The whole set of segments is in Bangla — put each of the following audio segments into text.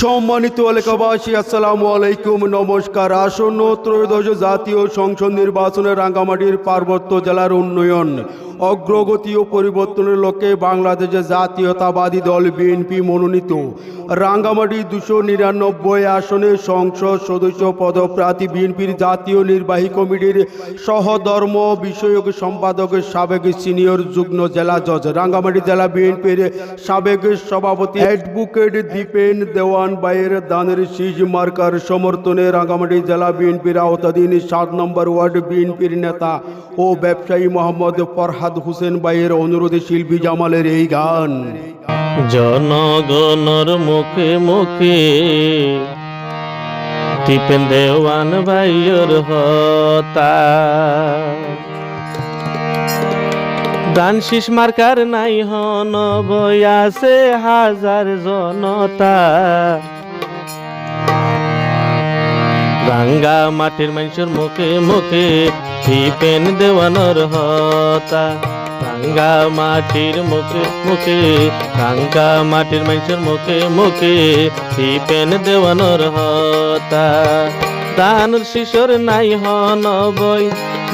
সম্মানিত এলাকাবাসী, আসসালামু আলাইকুম, নমস্কার। আসন্ন ত্রয়োদশ জাতীয় সংসদ নির্বাচনে রাঙ্গামাটির পার্বত্য জেলার উন্নয়ন, অগ্রগতি ও পরিবর্তনের লক্ষ্যে বাংলাদেশের জাতীয়তাবাদী দল বিএনপি মনোনীত রাঙ্গামাটি 299 আসনের সংসদ সদস্য পদপ্রার্থী বিএনপির জাতীয় নির্বাহী কমিটির সহধর্ম বিষয়ক সম্পাদক সাবেক সিনিয়র যুগ্ম জেলা জজ, রাঙ্গামাটি জেলা বিএনপির সাবেক সভাপতি অ্যাডভোকেট দীপেন দেওয়ান ভাইয়ের দানের শীষ মার্কার সমর্থনে রাঙ্গামাটি জেলা বিএনপির আওতাধীন 7 নম্বর ওয়ার্ড বিএনপির নেতা ও ব্যবসায়ী মোহাম্মদ ফরহাদ হোসেন ভাইয়ের অনুরোধে শিল্পী জামালের এই গান। জনগণর মুখে মুখে দীপেন দেওয়ান ভাইয়ের হতা, দান শীষ মার্কার নাই হন বয়াসে হাজার জনতা। রাঙ্গা মাটির মানুষের মুখে মুখে দীপেন দেওয়ানোর হতা, রাঙ্গা মাটির মুখে মুখে, রাঙ্গা মাটির মানুষের মুখে মুখে দীপেন দেওয়ানোর হতা। দানর শিশোর নাই হন বই,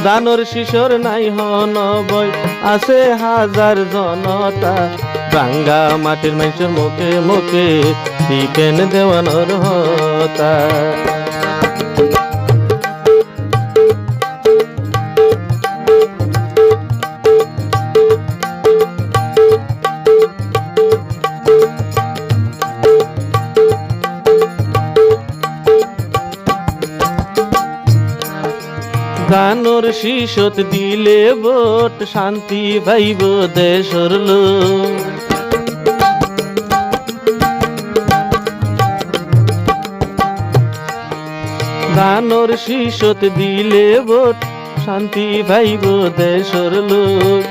দানর শিশোর নাই হন বই, আছে হাজার জনতা। রাঙ্গা মাটির মানুষের মুখে মুখে দীপেন দেওয়ানোর হতা। দানর শিশত দিলে ভোট, শান্তি পাইব দেশর লোক। দানর শিশত দিলে ভোট, শান্তি পাইব দেশর লোক।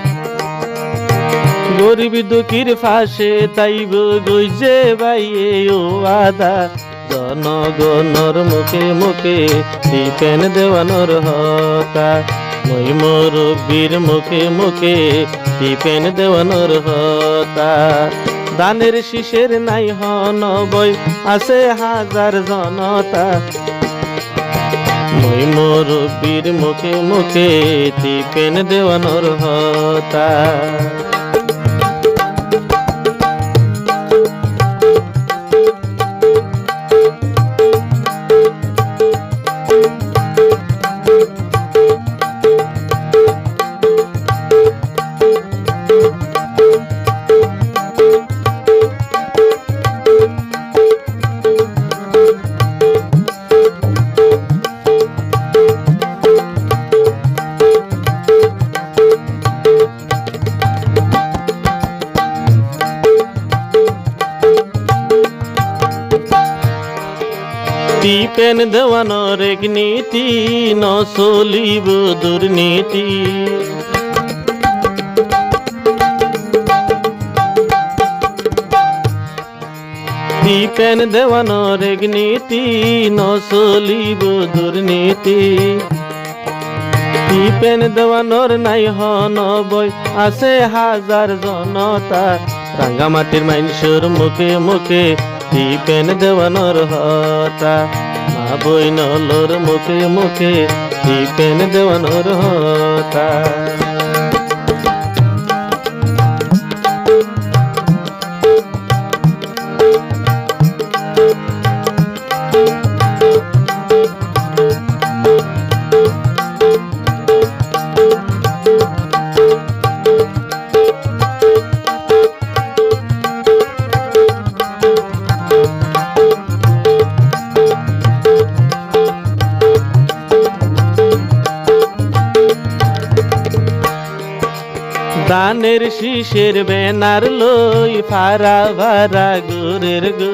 গরিব দুঃখীর ফাঁসে তাইব গইজে বাইয়ে ও আদা। জনগণর মুখে মুখে দীপেন দেওয়ানোর হতা, মই মুরব্বির মুখে মুখে দীপেন দেওয়ানোর হতা। দানের শীষের নাই হন বই, আছে হাজার জনতা। মই মুরব্বির মুখে মুখে দীপেন দেওয়ানোর হতা। দীপেন দেওয়ানোর এক নীতি, ন চলিব দুর্নীতি। দীপেন দেওয়ানোর এক নীতি, ন চলিব দুর্নীতি। দীপেন দেওয়ানোর নাই হন বই, আছে হাজার জনতা। রাঙ্গামাটির মানুষের মুখে মুখে দীপেন দেওয়ানোর হতা, মা বইনলোর মুখে মুখে দীপেন দেওয়ানোর হতা। দানের শীষের ব্যানার লই ফারা ভারা গোরের গো।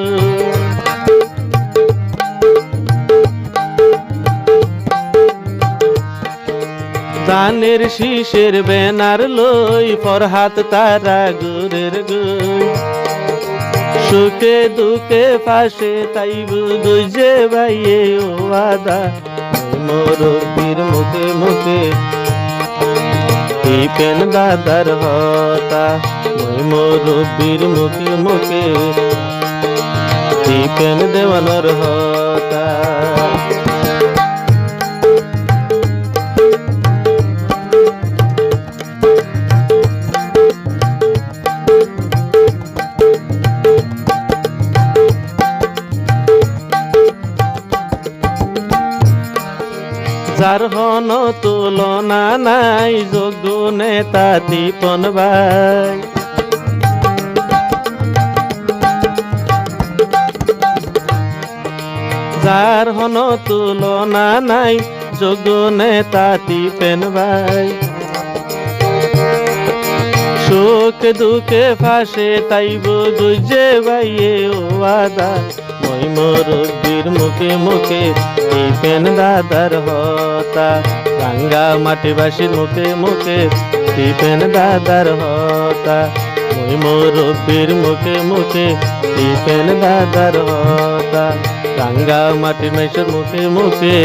দানের শীষের ব্যানার লই ফরহাদ তারা গোরের গো। সুখে দুঃখে পাশে তাইব দুইজে ভাইয়ে ও আদা। মুরব্বির মুখে মুখে দীপেন দাদার হতা, মই মুরব্বির মুখে মুখে দীপেন দেওয়ানোর হতা। যার হন তুলনা নাই যোগ্য নেতা দীপন ভাই। যার হন তুলনা নাই যোগ্য নেতা দীপেন ভাই। সুখ দুঃখে ফাঁসে তাইব গুজে বাইয়ে ও আদা, মই মুরব্বির মুখে মুখে দীপেন দাদার হতা। রাঙ্গা মাটিবাসীর মুখে মুখে দীপেন দাদার হতা। মই মুরব্বির মুখে মুখে দীপেন দাদার হতা। রাঙ্গা মাটির মেশের মুখে মুখে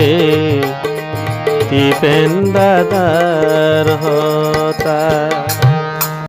দীপেন দাদার হতা।